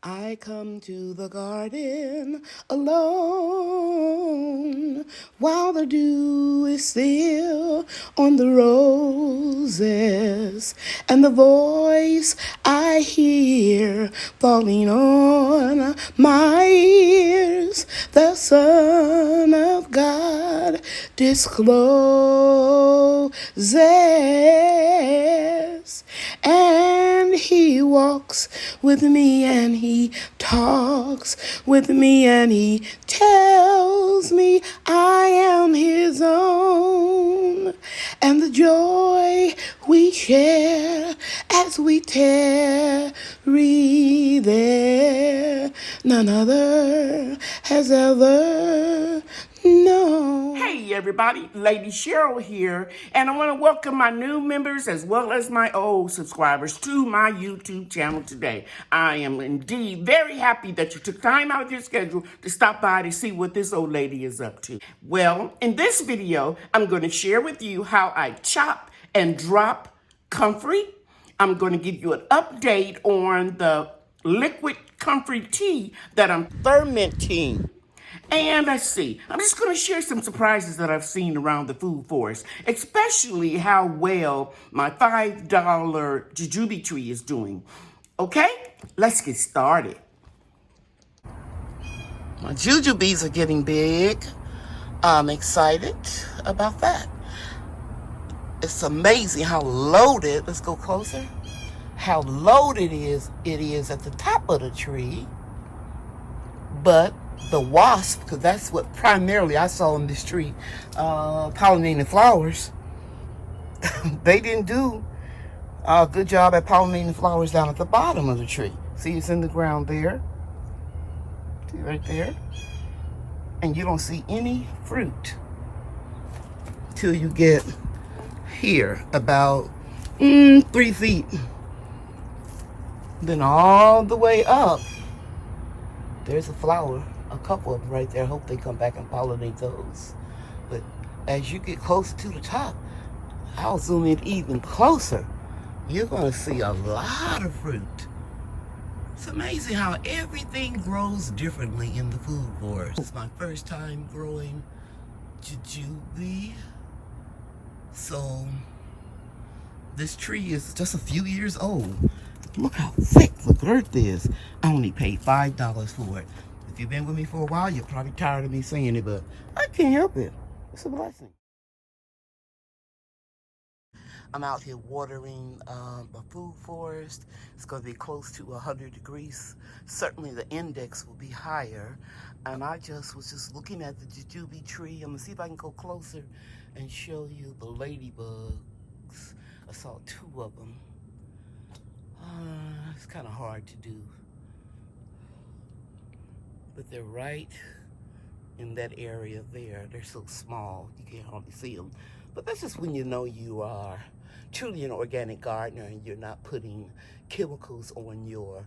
I come to the garden alone while the dew is still on the roses, and the voice I hear falling on my ears, the Son of God discloses, and he walks with me and he talks with me and he tells me I am his own, and the joy we share as we tarry there, none other has ever known. Hey everybody, Lady Cheryl here, and I want to welcome my new members as well as my old subscribers to my YouTube channel today. I am indeed very happy that you took time out of your schedule to stop by to see what this old lady is up to. Well, in this video, I'm going to share with you how I chop and drop comfrey. I'm going to give you an update on the liquid comfrey tea that I'm fermenting. And let's see, I'm just going to share some surprises that I've seen around the food forest, especially how well my $5 Jujube Tree is doing. Okay, let's get started. My jujubes are getting big. I'm excited about that. It's amazing how loaded, let's go closer, how loaded it is at the top of the tree. But the wasp, because that's what primarily I saw in this tree, pollinating flowers, they didn't do a good job at pollinating flowers down at the bottom of the tree. See, it's in the ground there. See right there? And you don't see any fruit till you get here, about 3 feet. Then all the way up, there's a flower, a couple of them right there. I hope they come back and pollinate those. But as you get closer to the top, I'll zoom in even closer. You're going to see a lot of fruit. It's amazing how everything grows differently in the food forest. It's my first time growing jujube. So this tree is just a few years old. Look how thick the girth is. I only paid $5 for it. If you've been with me for a while, you're probably tired of me saying it, but I can't help it. It's a blessing. I'm out here watering the food forest. It's going to be close to 100 degrees. Certainly the index will be higher. And I was just looking at the jujube tree. I'm going to see if I can go closer and show you the ladybugs. I saw 2 of them. It's kind of hard to do, but they're right in that area there. They're so small, you can't hardly see them. But that's just when you know you are truly an organic gardener and you're not putting chemicals on your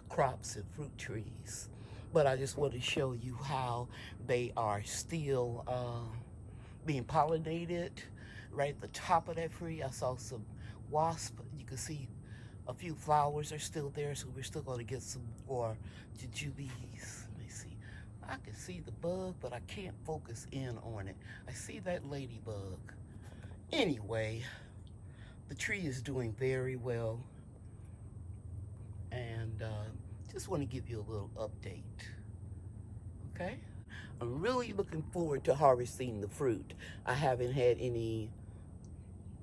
crops and fruit trees. But I just want to show you how they are still being pollinated. Right at the top of that tree, I saw some wasp. You can see a few flowers are still there, so we're still going to get some more jujubes. Let me see. I can see the bug, but I can't focus in on it. I see that ladybug. Anyway, the tree is doing very well, and just want to give you a little update. Okay? I'm really looking forward to harvesting the fruit. I haven't had any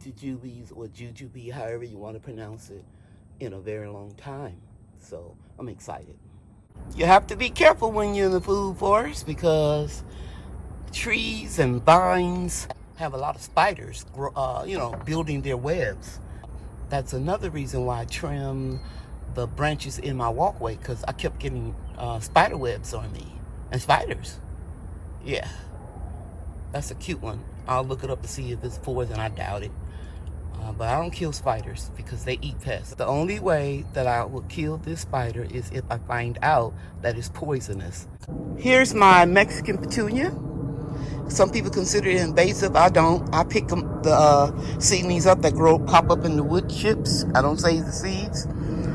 jujubes or jujube, however you want to pronounce it, in a very long time. So I'm excited. You have to be careful when you're in the food forest because trees and vines have a lot of spiders, building their webs. That's another reason why I trim the branches in my walkway, because I kept getting spider webs on me. And spiders. Yeah. That's a cute one. I'll look it up to see if it's poison. I doubt it. But I don't kill spiders because they eat pests. The only way that I will kill this spider is if I find out that it's poisonous. Here's my Mexican petunia. Some people consider it invasive. I don't. I pick the seedlings up that pop up in the wood chips. I don't save the seeds.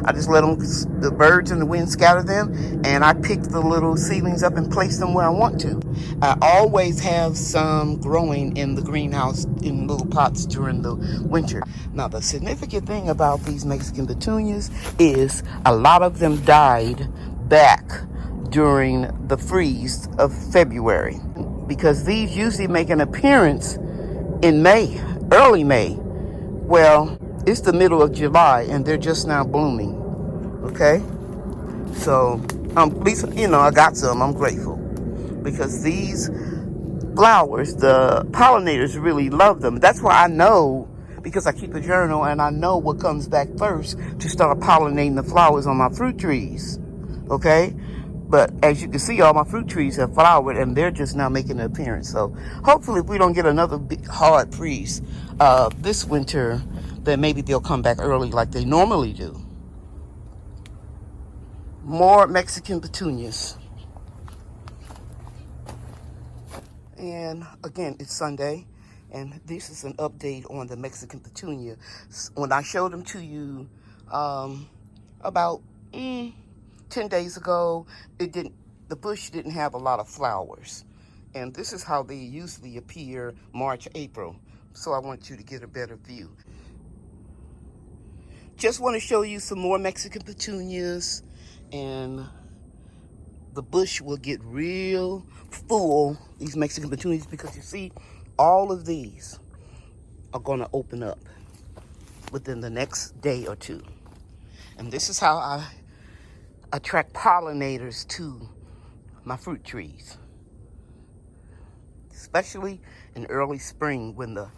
I just let them, the birds and the wind scatter them, and I pick the little seedlings up and place them where I want to. I always have some growing in the greenhouse in little pots during the winter. Now, the significant thing about these Mexican petunias is a lot of them died back during the freeze of February, because these usually make an appearance in May, early May. Well, it's the middle of July and they're just now blooming. Okay, so at least, you know, I got some. I'm grateful, because these flowers, the pollinators really love them. That's why I know, because I keep a journal and I know what comes back first to start pollinating the flowers on my fruit trees. Okay, but as you can see, all my fruit trees have flowered and they're just now making an appearance. So hopefully, if we don't get another big hard freeze this winter, then maybe they'll come back early like they normally do. More Mexican petunias. And again, it's Sunday, and this is an update on the Mexican petunia. When I showed them to you about 10 days ago, the bush didn't have a lot of flowers. And this is how they usually appear March, April. So I want you to get a better view. Just want to show you some more Mexican petunias, and the bush will get real full, these Mexican petunias, because you see, all of these are going to open up within the next day or two. And this is how I attract pollinators to my fruit trees, especially in early spring when the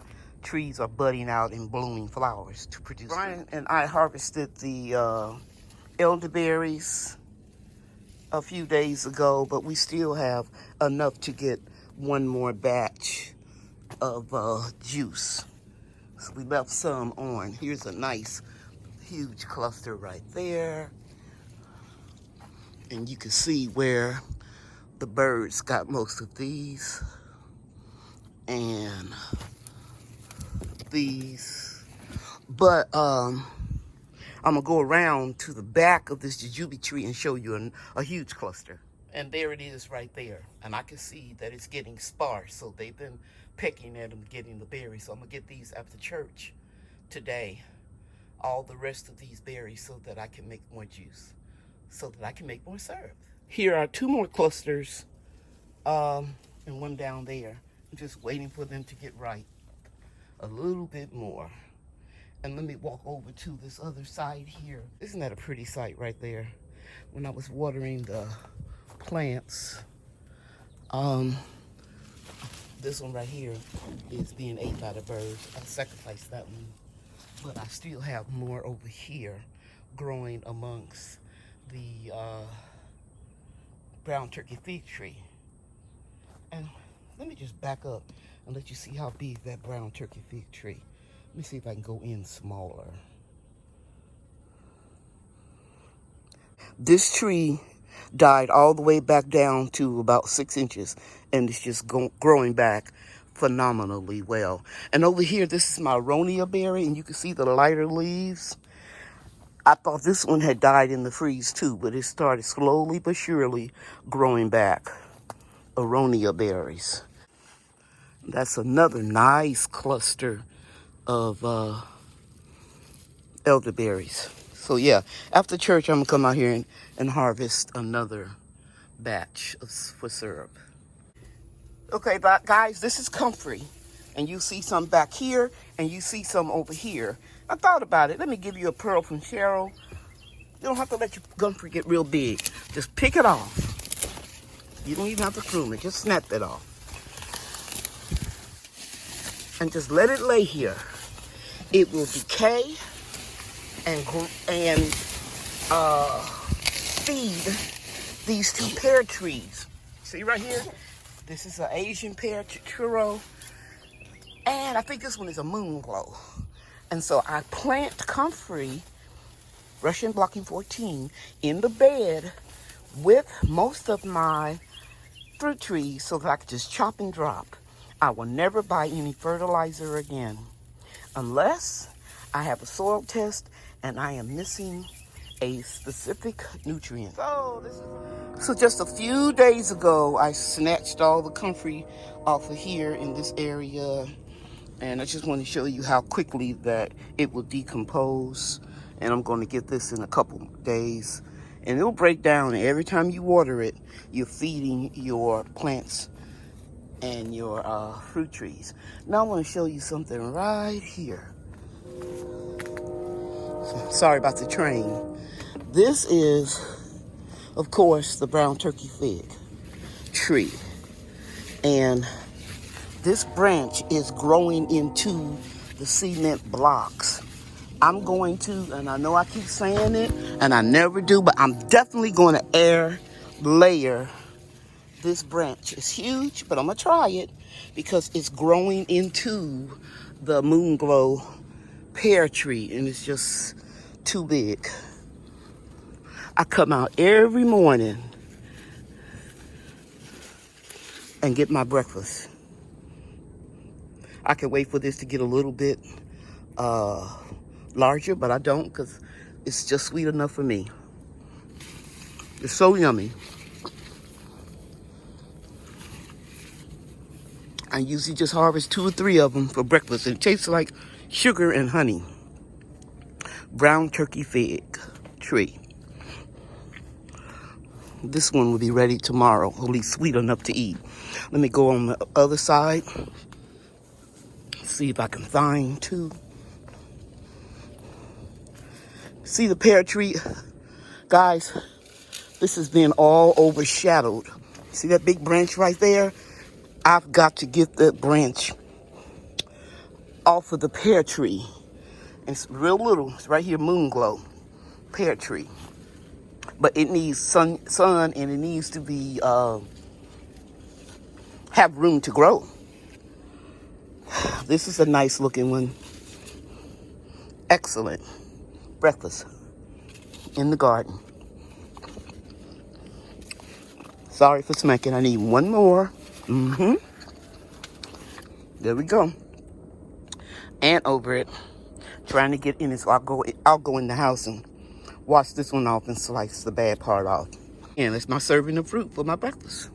trees are budding out and blooming flowers to produce. Brian and I harvested the elderberries a few days ago, but we still have enough to get one more batch of juice. So we left some on. Here's a nice huge cluster right there. And you can see where the birds got most of these. And these. But I'm gonna go around to the back of this Jujube tree and show you a huge cluster. And there it is right there. And I can see that it's getting sparse. So they've been pecking at them, getting the berries. So I'm gonna get these after church today. All the rest of these berries, so that I can make more juice, so that I can make more syrup. Here are 2 more clusters, and one down there. I'm just waiting for them to get ripe a little bit more. And let me walk over to this other side here. Isn't that a pretty sight right there? When I was watering the plants, this one right here is being ate by the birds. I sacrificed that one. But I still have more over here growing amongst the brown turkey fig tree. And let me just back up and let you see how big that brown turkey fig tree. Let me see if I can go in smaller. This tree died all the way back down to about 6 inches, and it's just growing back phenomenally well. And over here, this is my aronia berry, and you can see the lighter leaves. I thought this one had died in the freeze too, but it started slowly but surely growing back. Aronia berries. That's another nice cluster of elderberries. So yeah, after church, I'm gonna come out here and harvest another batch for syrup. Okay, guys, this is Comfrey. And you see some back here, and you see some over here. I thought about it. Let me give you a pearl from Cheryl. You don't have to let your Comfrey get real big. Just pick it off. You don't even have to prune it. Just snap it off. And just let it lay here. It will decay and feed these 2 pear trees. See right here? This is an Asian pear, Cheryl. And I think this one is a moon glow. And so I plant Comfrey, Russian blocking 14, in the bed with most of my fruit trees so that I can just chop and drop. I will never buy any fertilizer again unless I have a soil test and I am missing a specific nutrient. So just a few days ago, I snatched all the comfrey off of here in this area. And I just want to show you how quickly that it will decompose. And I'm going to get this in a couple days. And it'll break down. And every time you water it, you're feeding your plants and your fruit trees. Now I want to show you something right here. Sorry about the train. This is, of course, the brown turkey fig tree. And this branch is growing into the cement blocks. I'm going to, and I know I keep saying it, and I never do, but I'm definitely going to air layer this branch. It's huge, but I'm going to try it because it's growing into the moon glow pear tree, and it's just too big. I come out every morning and get my breakfast. I can wait for this to get a little bit larger, but I don't because it's just sweet enough for me. It's so yummy. I usually just harvest 2 or 3 of them for breakfast. It tastes like sugar and honey. Brown turkey fig tree. This one will be ready tomorrow, at least sweet enough to eat. Let me go on the other side. See if I can find 2. See the pear tree? Guys, this has been all overshadowed. See that big branch right there? I've got to get that branch off of the pear tree. It's real little. It's right here, moon glow pear tree. But it needs sun, and it needs to be have room to grow. This is a nice looking one. Excellent breakfast in the garden. Sorry for smacking. I need one more. There we go. And over it. Trying to get in it, so I'll go in the house and wash this one off and slice the bad part off. And it's my serving of fruit for my breakfast.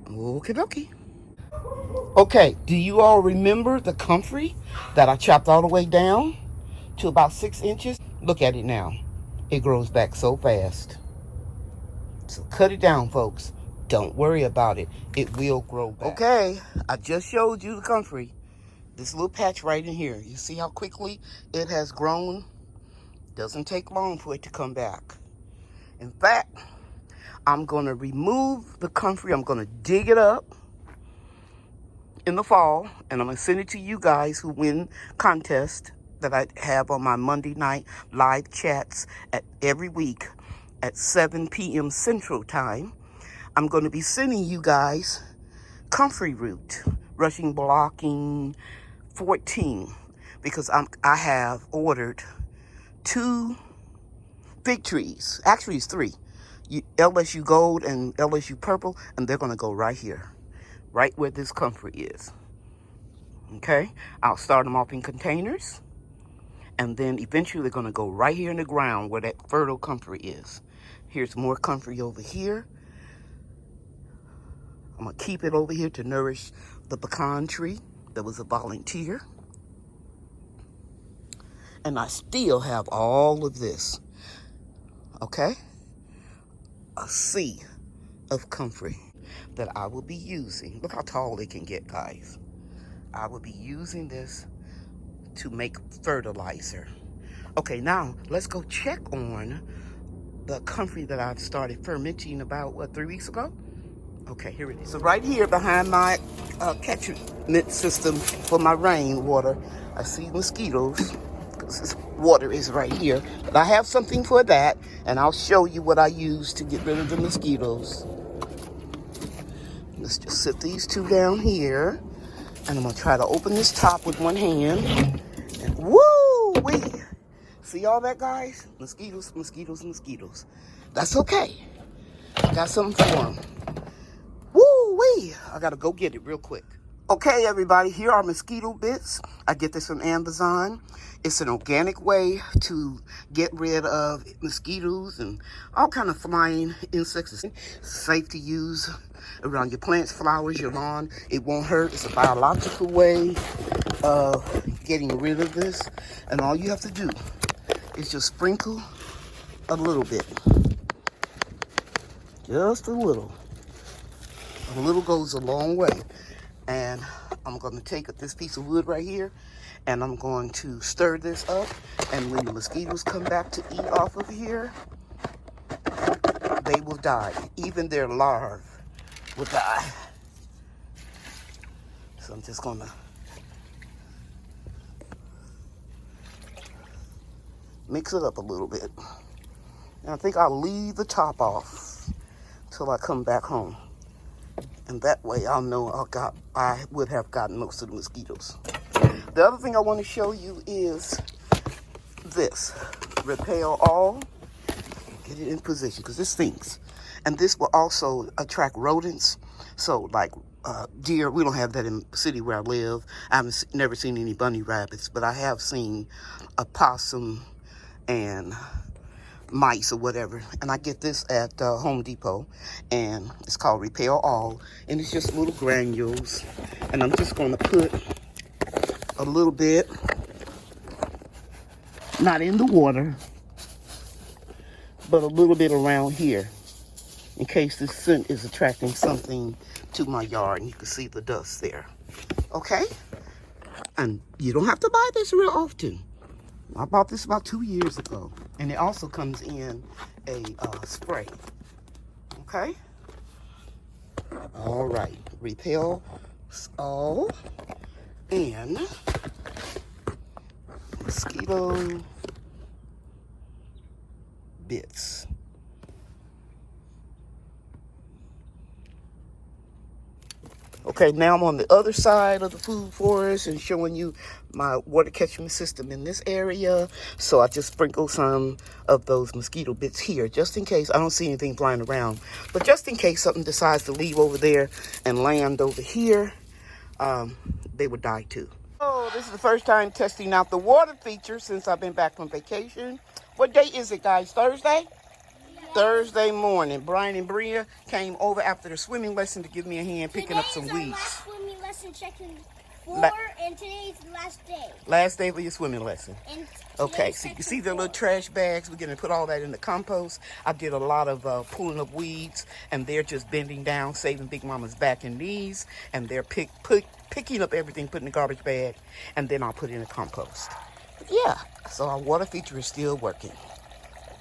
Okie dokie. Okay, do you all remember the comfrey that I chopped all the way down to about 6 inches? Look at it now. It grows back so fast. So cut it down, folks. Don't worry about it. It will grow back. Okay, I just showed you the comfrey. This little patch right in here. You see how quickly it has grown? Doesn't take long for it to come back. In fact, I'm going to remove the comfrey. I'm going to dig it up in the fall, and I'm going to send it to you guys who win contest that I have on my Monday night live chats every week at 7 p.m. Central Time. I'm going to be sending you guys comfrey root, rushing blocking 14, because I have ordered 2 fig trees. Actually, it's 3. LSU Gold and LSU Purple, and they're going to go right here, right where this comfrey is. Okay? I'll start them off in containers, and then eventually they're going to go right here in the ground where that fertile comfrey is. Here's more comfrey over here. I'm going to keep it over here to nourish the pecan tree that was a volunteer. And I still have all of this. Okay? A sea of comfrey that I will be using. Look how tall it can get, guys. I will be using this to make fertilizer. Okay, now let's go check on the comfrey that I started fermenting about, 3 weeks ago? Okay, here it is. So right here behind my catchment system for my rainwater, I see mosquitoes. This water is right here. But I have something for that, and I'll show you what I use to get rid of the mosquitoes. Let's just sit these 2 down here, and I'm going to try to open this top with one hand. And woo-wee! See all that, guys? Mosquitoes, mosquitoes, mosquitoes. That's okay. I got something for them. Woo-wee! I got to go get it real quick. Okay, everybody, here are mosquito bits. I get this from Amazon. It's an organic way to get rid of mosquitoes and all kind of flying insects. It's safe to use around your plants, flowers, your lawn. It won't hurt. It's a biological way of getting rid of this. And all you have to do is just sprinkle a little bit. Just a little. A little goes a long way. And I'm going to take this piece of wood right here and I'm going to stir this up. And when the mosquitoes come back to eat off of here, they will die. Even their larvae will die. So I'm just going to mix it up a little bit. And I think I'll leave the top off till I come back home. And that way I'll know I would have gotten most of the mosquitoes. The other thing I want to show you is this. Repel all. Get it in position because this stinks. And this will also attract rodents. So like deer, we don't have that in the city where I live. I've never seen any bunny rabbits, but I have seen a possum and mice or whatever. And I get this at Home Depot, and it's called Repel All, and it's just little granules. And I'm just going to put a little bit, not in the water, but a little bit around here in case this scent is attracting something to my yard. And you can see the dust there. Okay? And you don't have to buy this real often. I bought this about 2 years ago. And it also comes in a spray. Okay? All right. Repel all. And mosquito bits. Okay, now I'm on the other side of the food forest and showing you my water catchment system in this area. So I just sprinkle some of those mosquito bits here, just in case. I don't see anything flying around, but just in case something decides to leave over there and land over here, they would die too. Oh, this is the first time testing out the water feature since I've been back from vacation. What day is it, guys? Thursday? Thursday morning, Brian and Bria came over after their swimming lesson to give me a hand picking up some weeds. Today's our last swimming lesson, checking 4, and today's the last day. Last day for your swimming lesson. Okay, so you can see the little trash bags. We're going to put all that in the compost. I did a lot of pulling up weeds, and they're just bending down, saving Big Mama's back and knees, and they're picking up everything, putting in the garbage bag, and then I'll put it in the compost. But yeah, so our water feature is still working.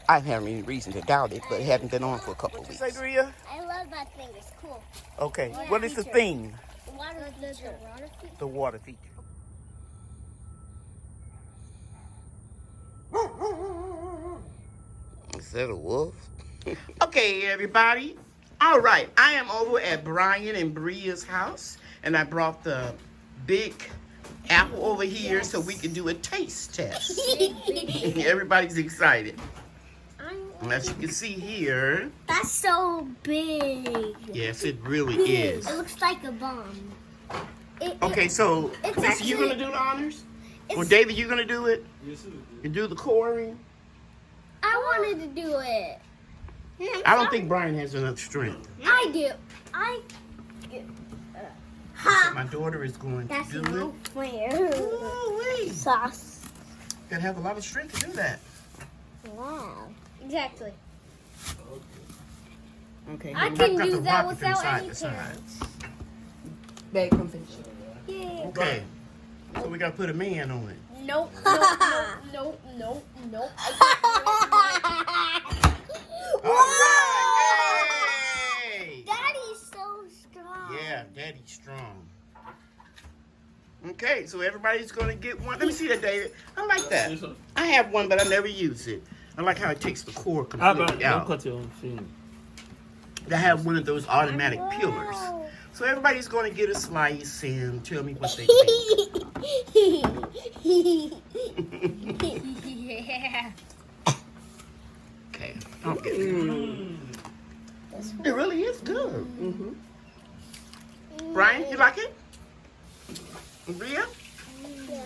I don't have any reason to doubt it, but it hasn't been on for a couple of weeks. What you say, Bria? I love that thing. It's cool. Okay, what is the thing? The water feature. The water feature. Is that a wolf? Okay, everybody. All right, I am over at Brian and Bria's house, and I brought the big apple over here so we can do a taste test. Everybody's excited. As you can see here. That's so big. Yes, it really is. It looks like a bomb. Okay, so Lisa, you gonna do the honors? Or David, you gonna do it? Yes, it is. You do the coring? I wanted to do it. I don't think Brian has enough strength. I do. So my daughter is going to That's do no it. fair. Ooh-wee. Sauce. Gotta have a lot of strength to do that. Wow. Exactly. Okay. I can do that without any parents. Babe, come finish it. Yeah. Okay. So we gotta put a man on it. Nope. Nope. All right. Yay! Daddy's so strong. Yeah, Daddy's strong. Okay, so everybody's gonna get one. Let me see that, David. I like that. I have one, but I never use it. I like how it takes the core completely out. Don't cut your own thing. I have one of those automatic peelers. So everybody's going to get a slice and tell me what they think. Yeah. Okay, I'll get it. It really is good. Brian, you like it? Bria? Yeah.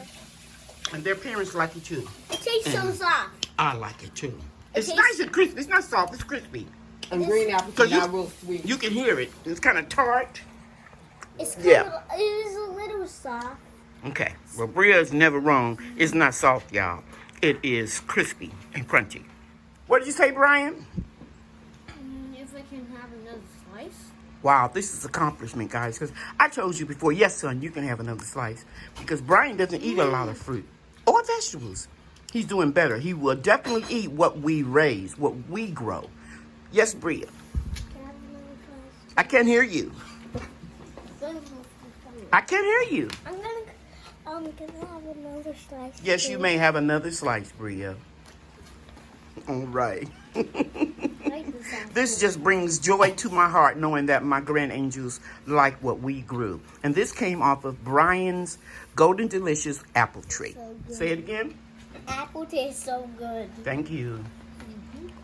And their parents like it too. It tastes so And soft. I like it too. It's tastes- nice and crispy. It's not soft, it's crispy. And green apples So are not real sweet. You can hear it. It's kind of tart. It's kind Yeah. of, it is a little soft. Okay. Well, Bria is never wrong. It's not soft, y'all. It is crispy and crunchy. What did you say, Brian? If I can have another slice. Wow, this is accomplishment, guys. Because I told you before, yes, son, you can have another slice. Because Brian doesn't eat a lot of fruit or vegetables. He's doing better. He will definitely eat what we raise, what we grow. Yes, Bria. Can I have another slice? I can't hear you. I can't hear you. I'm gonna have another slice. Yes, you may have another slice, Bria. All right. This just brings joy to my heart knowing that my grand angels like what we grew. And this came off of Brian's Golden Delicious apple tree. So good. Say it again. Apple tastes so good. Thank you.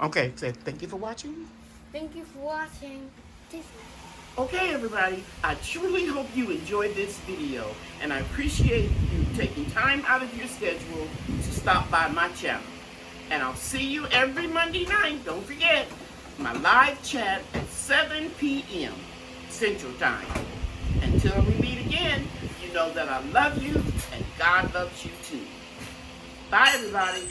Okay, say thank you for watching. Thank you for watching. Okay, everybody, I truly hope you enjoyed this video, and I appreciate you taking time out of your schedule to stop by my channel. And I'll see you every Monday night, don't forget, my live chat at 7 p.m. Central Time. Until we meet again, you know that I love you, and God loves you too. Bye, everybody.